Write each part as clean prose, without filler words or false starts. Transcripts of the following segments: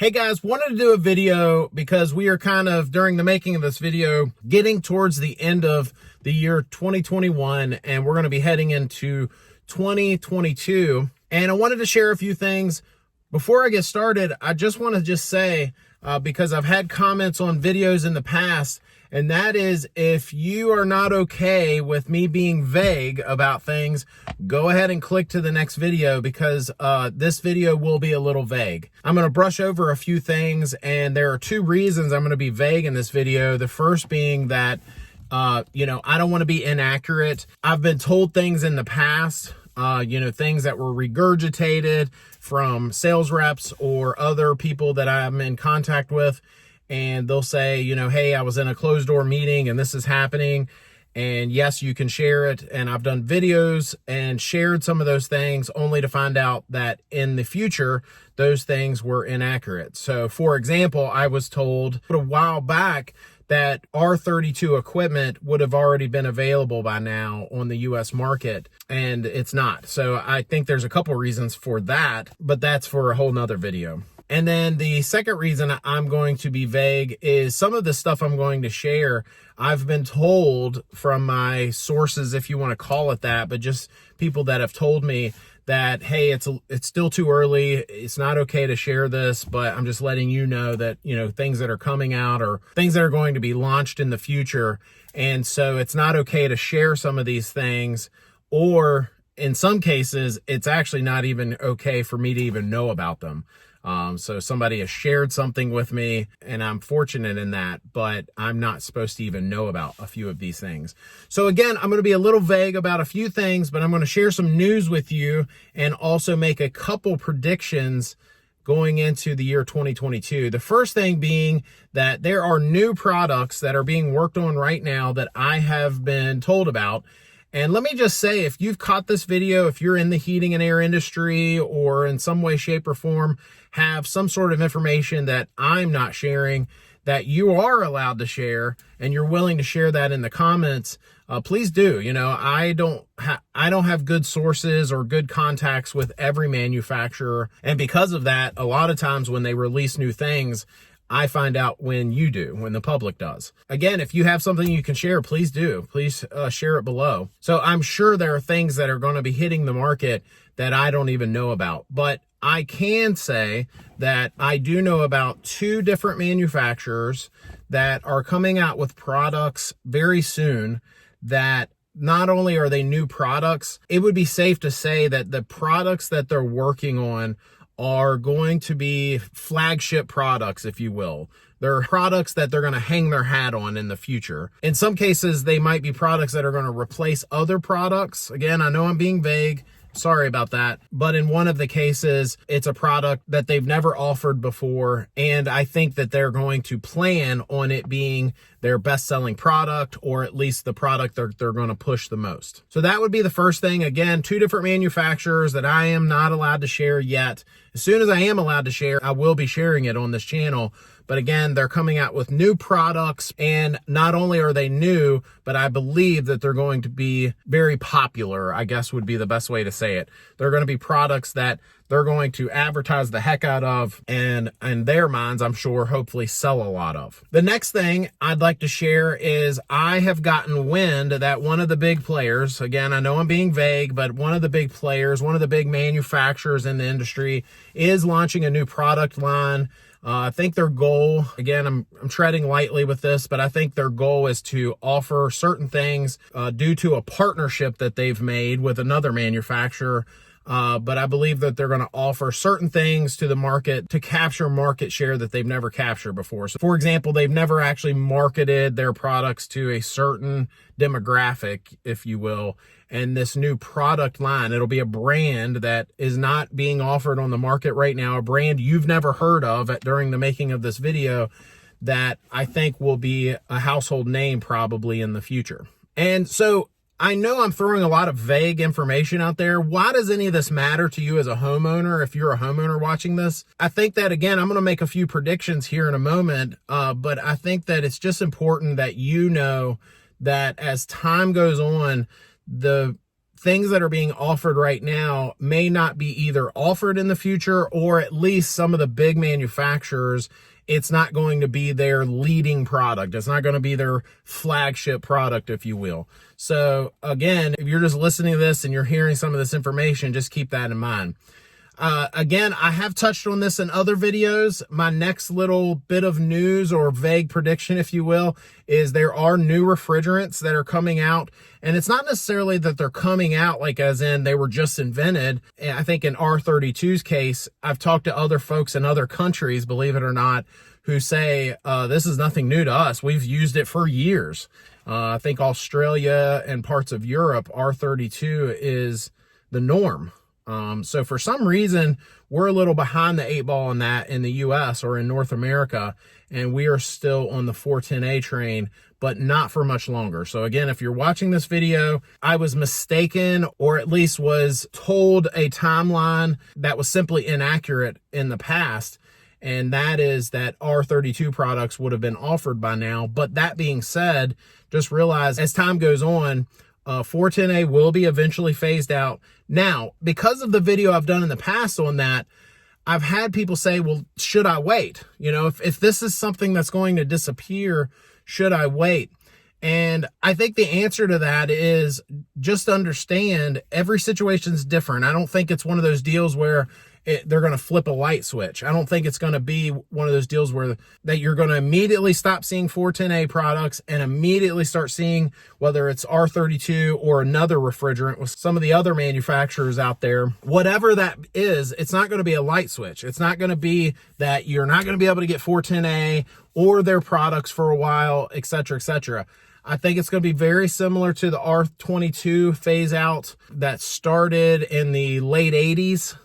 Hey guys, wanted to do a video because we are kind of, during the making of this video, getting towards the end of the year 2021, and we're going to be heading into 2022. And I wanted to share a few things. Before I get started, I just want to say, because I've had comments on videos in the past, and that is, if you are not okay with me being vague about things, go ahead and click to the next video, because this video will be a little vague. I'm going to brush over a few things, and there are two reasons I'm going to be vague in this video. The first being that, I don't want to be inaccurate. I've been told things in the past, things that were regurgitated from sales reps or other people that I'm in contact with. And they'll say, hey, I was in a closed door meeting and this is happening. And yes, you can share it. And I've done videos and shared some of those things only to find out that in the future, those things were inaccurate. So for example, I was told a while back that R32 equipment would have already been available by now on the US market, and it's not. So I think there's a couple reasons for that, but that's for a whole nother video. And then the second reason I'm going to be vague is some of the stuff I'm going to share, I've been told from my sources, if you want to call it that, but just people that have told me that, hey, it's still too early. It's not okay to share this, but I'm just letting you know that, things that are coming out or things that are going to be launched in the future. And so it's not okay to share some of these things, or in some cases, it's actually not even okay for me to even know about them. So somebody has shared something with me, and I'm fortunate in that, but I'm not supposed to even know about a few of these things. So again, I'm going to be a little vague about a few things, but I'm going to share some news with you and also make a couple predictions going into the year 2022. The first thing being that there are new products that are being worked on right now that I have been told about. And let me just say, if you've caught this video, if you're in the heating and air industry or in some way, shape, or form have some sort of information that I'm not sharing, that you are allowed to share, and you're willing to share that in the comments, please do. I don't have good sources or good contacts with every manufacturer. And because of that, a lot of times when they release new things, I find out when the public does. Again, if you have something you can share, please do. Please share it below. So I'm sure there are things that are going to be hitting the market that I don't even know about. But I can say that I do know about two different manufacturers that are coming out with products very soon that not only are they new products, it would be safe to say that the products that they're working on are going to be flagship products, if you will. They're products that they're going to hang their hat on in the future. In some cases, they might be products that are going to replace other products. Again, I know I'm being vague. Sorry about that. But in one of the cases, it's a product that they've never offered before. And I think that they're going to plan on it being their best-selling product, or at least the product they're going to push the most. So that would be the first thing. Again, two different manufacturers that I am not allowed to share yet. As soon as I am allowed to share, I will be sharing it on this channel. But again, they're coming out with new products, and not only are they new, but I believe that they're going to be very popular, I guess would be the best way to say it. They're going to be products that they're going to advertise the heck out of, and in their minds, I'm sure, hopefully sell a lot of. The next thing I'd like to share is I have gotten wind that one of the big players, again, I know I'm being vague, but one of the big players, one of the big manufacturers in the industry is launching a new product line. I think their goal, again, I'm treading lightly with this, but I think their goal is to offer certain things due to a partnership that they've made with another manufacturer. But I believe that they're going to offer certain things to the market to capture market share that they've never captured before. So for example, they've never actually marketed their products to a certain demographic, if you will. And this new product line, it'll be a brand that is not being offered on the market right now, a brand you've never heard of during the making of this video, that I think will be a household name probably in the future. And so I know I'm throwing a lot of vague information out there. Why does any of this matter to you as a homeowner, if you're a homeowner watching this? I think that, again, I'm going to make a few predictions here in a moment, but I think that it's just important that you know that as time goes on, the things that are being offered right now may not be either offered in the future, or at least some of the big manufacturers, it's not going to be their leading product. It's not going to be their flagship product, if you will. So again, if you're just listening to this and you're hearing some of this information, just keep that in mind. Again, I have touched on this in other videos. My next little bit of news, or vague prediction, if you will, is there are new refrigerants that are coming out. And it's not necessarily that they're coming out like as in they were just invented. I think in R32's case, I've talked to other folks in other countries, believe it or not, who say, this is nothing new to us. We've used it for years. I think Australia and parts of Europe, R32 is the norm. So for some reason, we're a little behind the 8 ball on that in the US or in North America, and we are still on the 410A train, but not for much longer. So again, if you're watching this video, I was mistaken, or at least was told a timeline that was simply inaccurate in the past. And that is that R32 products would have been offered by now. But that being said, just realize as time goes on, 410A will be eventually phased out. Now, because of the video I've done in the past on that, I've had people say, well, should I wait? You know, if this is something that's going to disappear, should I wait? And I think the answer to that is just understand every situation is different. I don't think it's one of those deals where they're going to flip a light switch. I don't think it's going to be one of those deals where that you're going to immediately stop seeing 410A products and immediately start seeing whether it's R32 or another refrigerant with some of the other manufacturers out there. Whatever that is, it's not going to be a light switch. It's not going to be that you're not going to be able to get 410A or their products for a while, et cetera, et cetera. I think it's going to be very similar to the R22 phase out that started in the late 80s.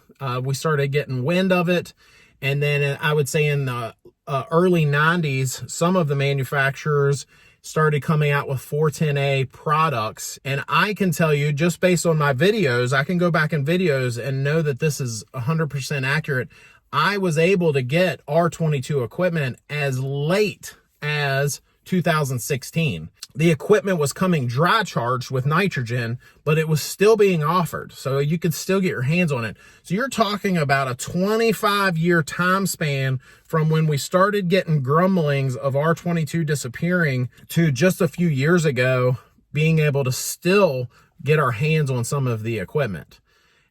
We started getting wind of it. And then I would say in the early 90s, some of the manufacturers started coming out with 410A products. And I can tell you, just based on my videos, I can go back in videos and know that this is 100% accurate. I was able to get R22 equipment as late as 2016. The equipment was coming dry charged with nitrogen, but it was still being offered. So you could still get your hands on it. So you're talking about a 25-year time span from when we started getting grumblings of R22 disappearing to just a few years ago, being able to still get our hands on some of the equipment.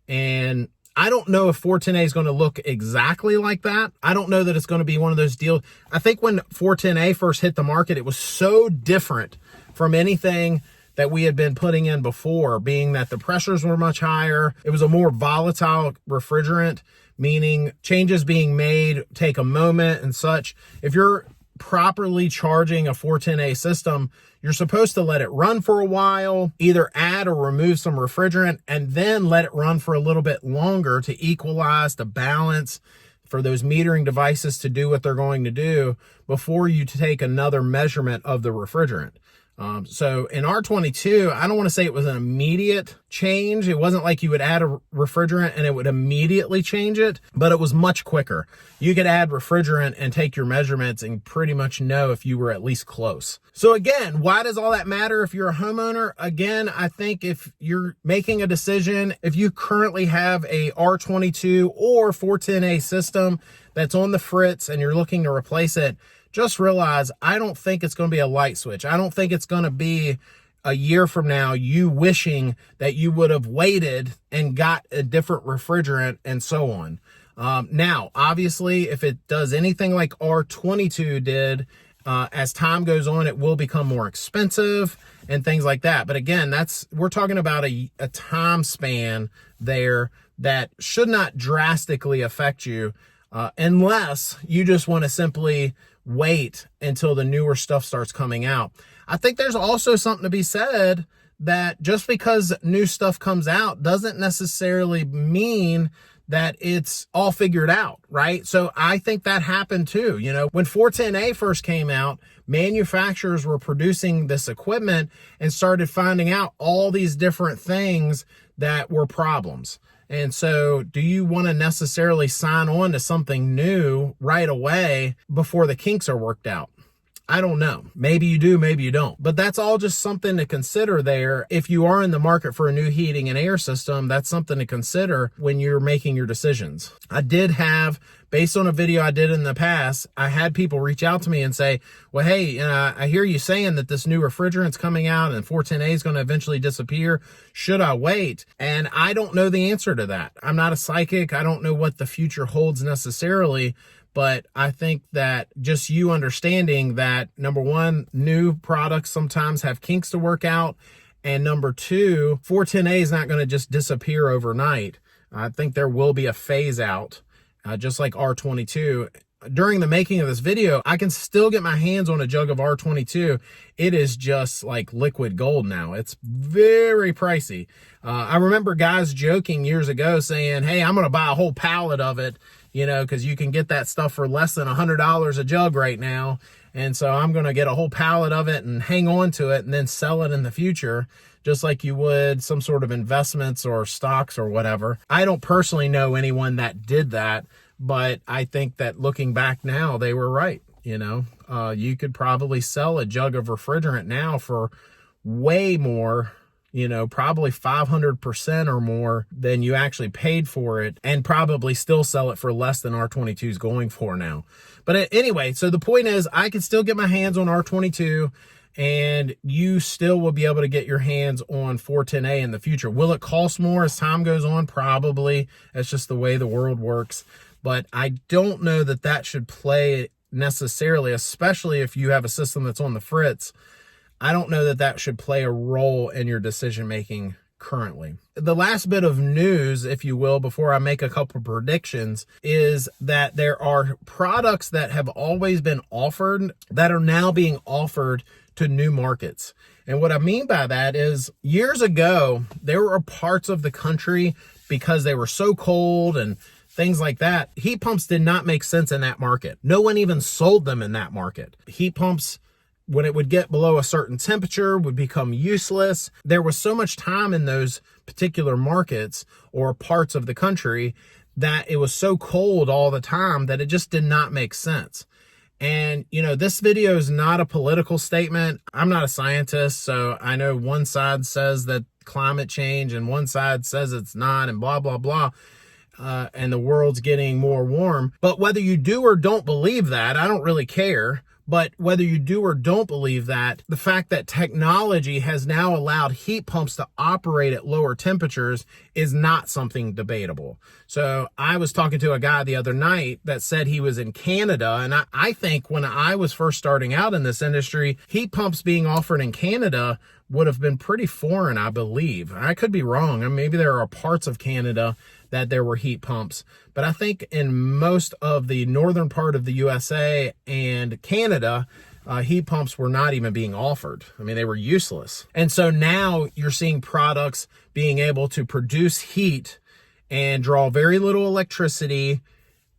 And I don't know if 410A is going to look exactly like that. I don't know that it's going to be one of those deals. I think when 410A first hit the market, it was so different from anything that we had been putting in before, being that the pressures were much higher. It was a more volatile refrigerant, meaning changes being made take a moment and such. If you're properly charging a 410A system, you're supposed to let it run for a while, either add or remove some refrigerant, and then let it run for a little bit longer to equalize the balance for those metering devices to do what they're going to do before you take another measurement of the refrigerant. So in R22, I don't want to say it was an immediate change. It wasn't like you would add a refrigerant and it would immediately change it, but it was much quicker. You could add refrigerant and take your measurements and pretty much know if you were at least close. So again, why does all that matter if you're a homeowner? Again, I think if you're making a decision, if you currently have a R22 or 410A system that's on the fritz and you're looking to replace it, just realize I don't think it's going to be a light switch. I don't think it's going to be a year from now you wishing that you would have waited and got a different refrigerant and so on. Now, obviously, if it does anything like R22 did, as time goes on, it will become more expensive and things like that. But again, we're talking about a time span there that should not drastically affect you unless you just want to simply wait until the newer stuff starts coming out. I think there's also something to be said that just because new stuff comes out doesn't necessarily mean that it's all figured out, right? So I think that happened too. You know, when 410A first came out, manufacturers were producing this equipment and started finding out all these different things that were problems. And so do you want to necessarily sign on to something new right away before the kinks are worked out? I don't know. Maybe you do, maybe you don't. But that's all just something to consider there. If you are in the market for a new heating and air system, that's something to consider when you're making your decisions. I did have, based on a video I did in the past, I had people reach out to me and say, well, hey, I hear you saying that this new refrigerant's coming out and 410A is going to eventually disappear. Should I wait? And I don't know the answer to that. I'm not a psychic. I don't know what the future holds necessarily. But I think that just you understanding that, number one, new products sometimes have kinks to work out. And number two, 410A is not going to just disappear overnight. I think there will be a phase out, just like R22. During the making of this video, I can still get my hands on a jug of R22. It is just like liquid gold now. It's very pricey. I remember guys joking years ago saying, hey, I'm going to buy a whole pallet of it, you know, because you can get that stuff for less than $100 a jug right now. And so I'm going to get a whole pallet of it and hang on to it and then sell it in the future, just like you would some sort of investments or stocks or whatever. I don't personally know anyone that did that, but I think that looking back now, they were right. You know, you could probably sell a jug of refrigerant now for way more, you know, probably 500% or more than you actually paid for it, and probably still sell it for less than R22 is going for now. But anyway, so the point is I can still get my hands on R22, and you still will be able to get your hands on 410A in the future. Will it cost more as time goes on? Probably. That's just the way the world works. But I don't know that that should play necessarily, especially if you have a system that's on the fritz. I don't know that that should play a role in your decision making currently. The last bit of news, if you will, before I make a couple predictions, is that there are products that have always been offered that are now being offered to new markets. And what I mean by that is, years ago, there were parts of the country, because they were so cold and things like that, heat pumps did not make sense in that market. No one even sold them in that market. Heat pumps, when it would get below a certain temperature, would become useless. There was so much time in those particular markets or parts of the country that it was so cold all the time that it just did not make sense. And, you know, this video is not a political statement. I'm not a scientist, so I know one side says that climate change and one side says it's not, and blah, blah, blah. And the world's getting more warm. But whether you do or don't believe that, I don't really care. But whether you do or don't believe that, the fact that technology has now allowed heat pumps to operate at lower temperatures is not something debatable. So I was talking to a guy the other night that said he was in Canada. And I think when I was first starting out in this industry, heat pumps being offered in Canada would have been pretty foreign, I believe. I could be wrong. I mean, maybe there are parts of Canada that there were heat pumps, but I think in most of the northern part of the USA and Canada, heat pumps were not even being offered. I mean, they were useless. And so now you're seeing products being able to produce heat and draw very little electricity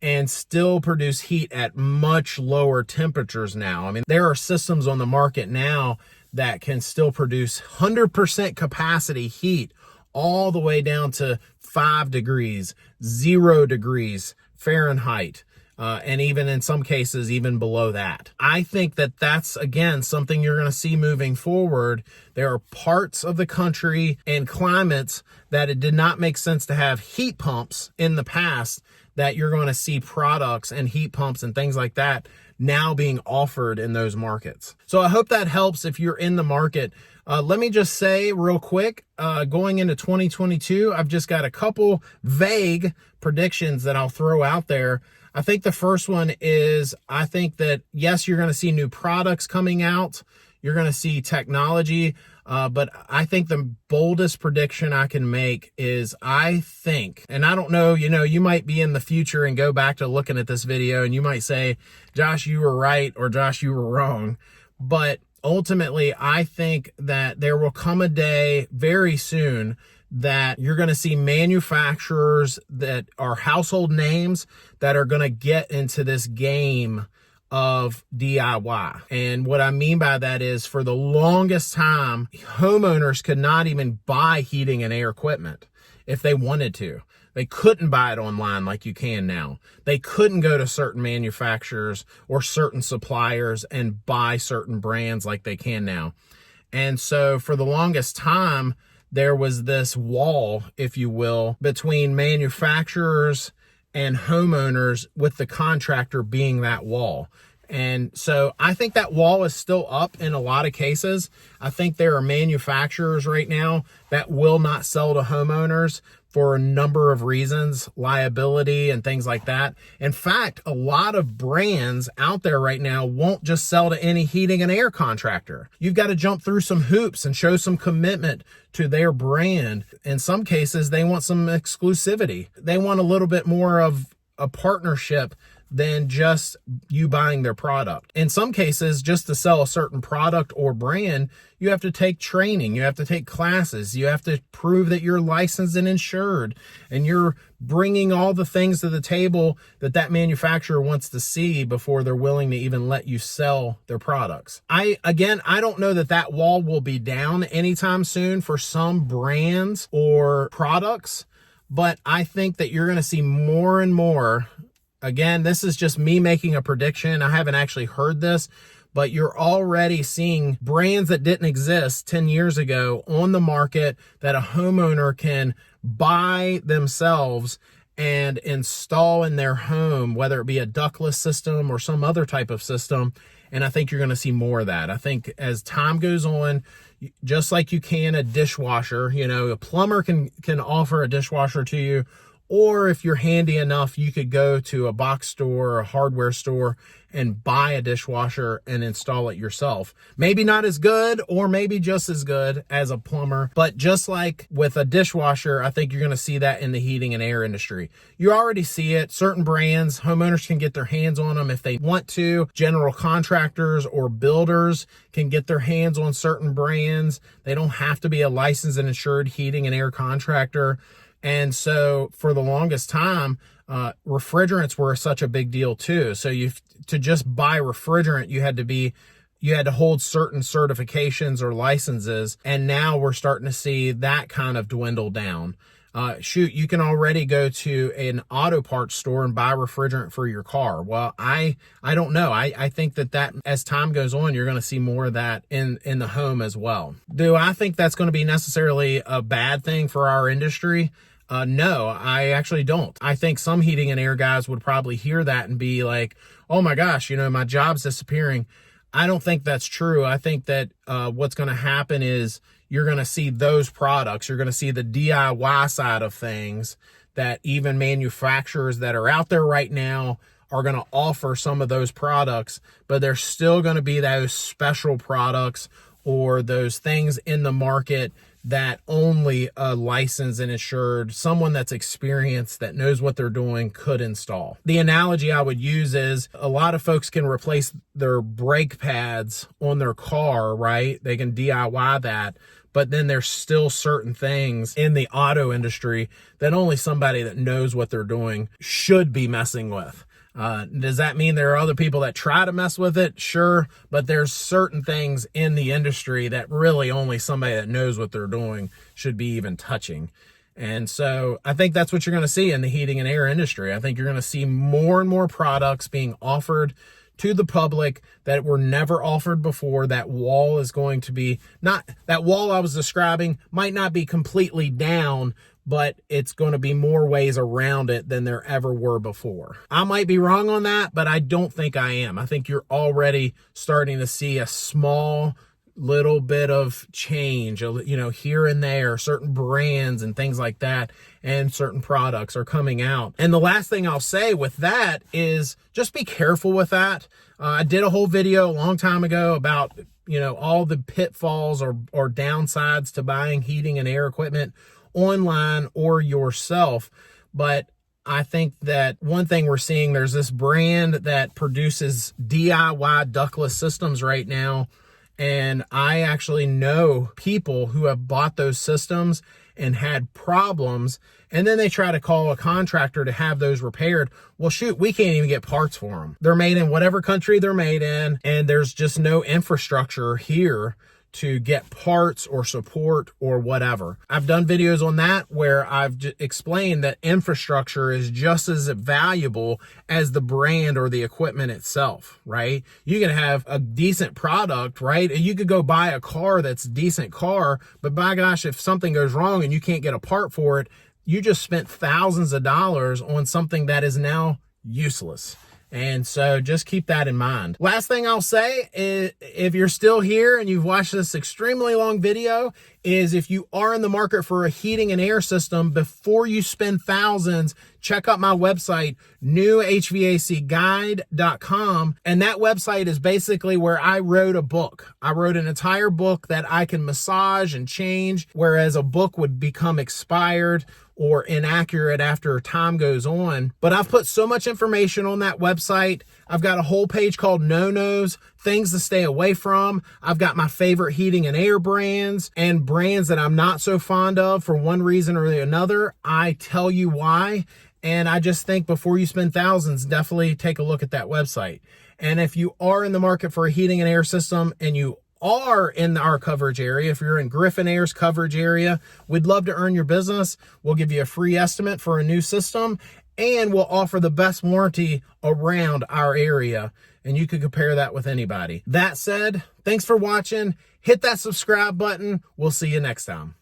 and still produce heat at much lower temperatures now. I mean, there are systems on the market now that can still produce 100% capacity heat all the way down to 5 degrees, 0 degrees Fahrenheit, and even in some cases, even below that. I think that that's, again, something you're going to see moving forward. There are parts of the country and climates that it did not make sense to have heat pumps in the past, that you're going to see products and heat pumps and things like that now being offered in those markets. So I hope that helps if you're in the market. Let me just say real quick, going into 2022, I've just got a couple vague predictions that I'll throw out there. I think the first one is, I think that, yes, you're going to see new products coming out. You're going to see technology. But I think the boldest prediction I can make is, I think, and I don't know, you know, you might be in the future and go back to looking at this video and you might say, Josh, you were right, or Josh, you were wrong. But ultimately, I think that there will come a day very soon that you're going to see manufacturers that are household names that are going to get into this game of DIY. And what I mean by that is, for the longest time, homeowners could not even buy heating and air equipment if they wanted to. They couldn't buy it online like you can now. They couldn't go to certain manufacturers or certain suppliers and buy certain brands like they can now. And so for the longest time, there was this wall, if you will, between manufacturers and homeowners, with the contractor being that wall. And so I think that wall is still up in a lot of cases. I think there are manufacturers right now that will not sell to homeowners for a number of reasons, liability and things like that. In fact, a lot of brands out there right now won't just sell to any heating and air contractor. You've got to jump through some hoops and show some commitment to their brand. In some cases, they want some exclusivity. They want a little bit more of a partnership than just you buying their product. In some cases, just to sell a certain product or brand, you have to take training, you have to take classes, you have to prove that you're licensed and insured, and you're bringing all the things to the table that that manufacturer wants to see before they're willing to even let you sell their products. I don't know that that wall will be down anytime soon for some brands or products, but I think that you're going to see more and more. Again, this is just me making a prediction. I haven't actually heard this, but you're already seeing brands that didn't exist 10 years ago on the market that a homeowner can buy themselves and install in their home, whether it be a ductless system or some other type of system. And I think you're going to see more of that. I think as time goes on, just like you can a dishwasher, you know, a plumber can offer a dishwasher to you. Or if you're handy enough, you could go to a box store or a hardware store and buy a dishwasher and install it yourself. Maybe not as good, or maybe just as good as a plumber. But just like with a dishwasher, I think you're going to see that in the heating and air industry. You already see it. Certain brands, homeowners can get their hands on them if they want to. General contractors or builders can get their hands on certain brands. They don't have to be a licensed and insured heating and air contractor. And so for the longest time, refrigerants were such a big deal too. So to just buy refrigerant, you had to hold certain certifications or licenses. And now we're starting to see that kind of dwindle down. You can already go to an auto parts store and buy refrigerant for your car. Well, I don't know. I think that as time goes on, you're going to see more of that in the home as well. Do I think that's going to be necessarily a bad thing for our industry? No, I actually don't. I think some heating and air guys would probably hear that and be like, oh my gosh, you know, my job's disappearing. I don't think that's true. I think that what's going to happen is you're going to see those products. You're going to see the DIY side of things, that even manufacturers that are out there right now are going to offer some of those products, but there's still going to be those special products or those things in the market that only a licensed and insured, someone that's experienced, that knows what they're doing, could install. The analogy I would use is a lot of folks can replace their brake pads on their car, right? They can DIY that. But then there's still certain things in the auto industry that only somebody that knows what they're doing should be messing with. Does that mean there are other people that try to mess with it? Sure. But there's certain things in the industry that really only somebody that knows what they're doing should be even touching. And so I think that's what you're going to see in the heating and air industry. I think you're going to see more and more products being offered to the public that were never offered before. That wall is going to be that wall I was describing might not be completely down, but it's going to be more ways around it than there ever were before. I might be wrong on that, but I don't think I am. I think you're already starting to see a small little bit of change, you know, here and there. Certain brands and things like that and certain products are coming out. And the last thing I'll say with that is just be careful with that. I did a whole video a long time ago about, you know, all the pitfalls or downsides to buying heating and air equipment online or yourself. But I think that one thing we're seeing, there's this brand that produces DIY ductless systems right now. And I actually know people who have bought those systems and had problems, and then they try to call a contractor to have those repaired. Well, shoot, we can't even get parts for them. They're made in whatever country they're made in, and there's just no infrastructure here to get parts or support or whatever. I've done videos on that where I've explained that infrastructure is just as valuable as the brand or the equipment itself, right? You can have a decent product, right? You could go buy a car that's a decent car, but by gosh, if something goes wrong and you can't get a part for it, you just spent thousands of dollars on something that is now useless. And so just keep that in mind. Last thing I'll say is, if you're still here and you've watched this extremely long video, is if you are in the market for a heating and air system, before you spend thousands, check out my website, newhvacguide.com. And that website is basically where I wrote a book. I wrote an entire book that I can massage and change, whereas a book would become expired or inaccurate after time goes on. But I've put so much information on that website. I've got a whole page called no-nos, things to stay away from. I've got my favorite heating and air brands and brands that I'm not so fond of for one reason or another. I tell you why. And I just think before you spend thousands, definitely take a look at that website. And if you are in the market for a heating and air system and you are in our coverage area, if you're in Griffin Air's coverage area, we'd love to earn your business. We'll give you a free estimate for a new system, and we'll offer the best warranty around our area. And you can compare that with anybody. That said, thanks for watching. Hit that subscribe button. We'll see you next time.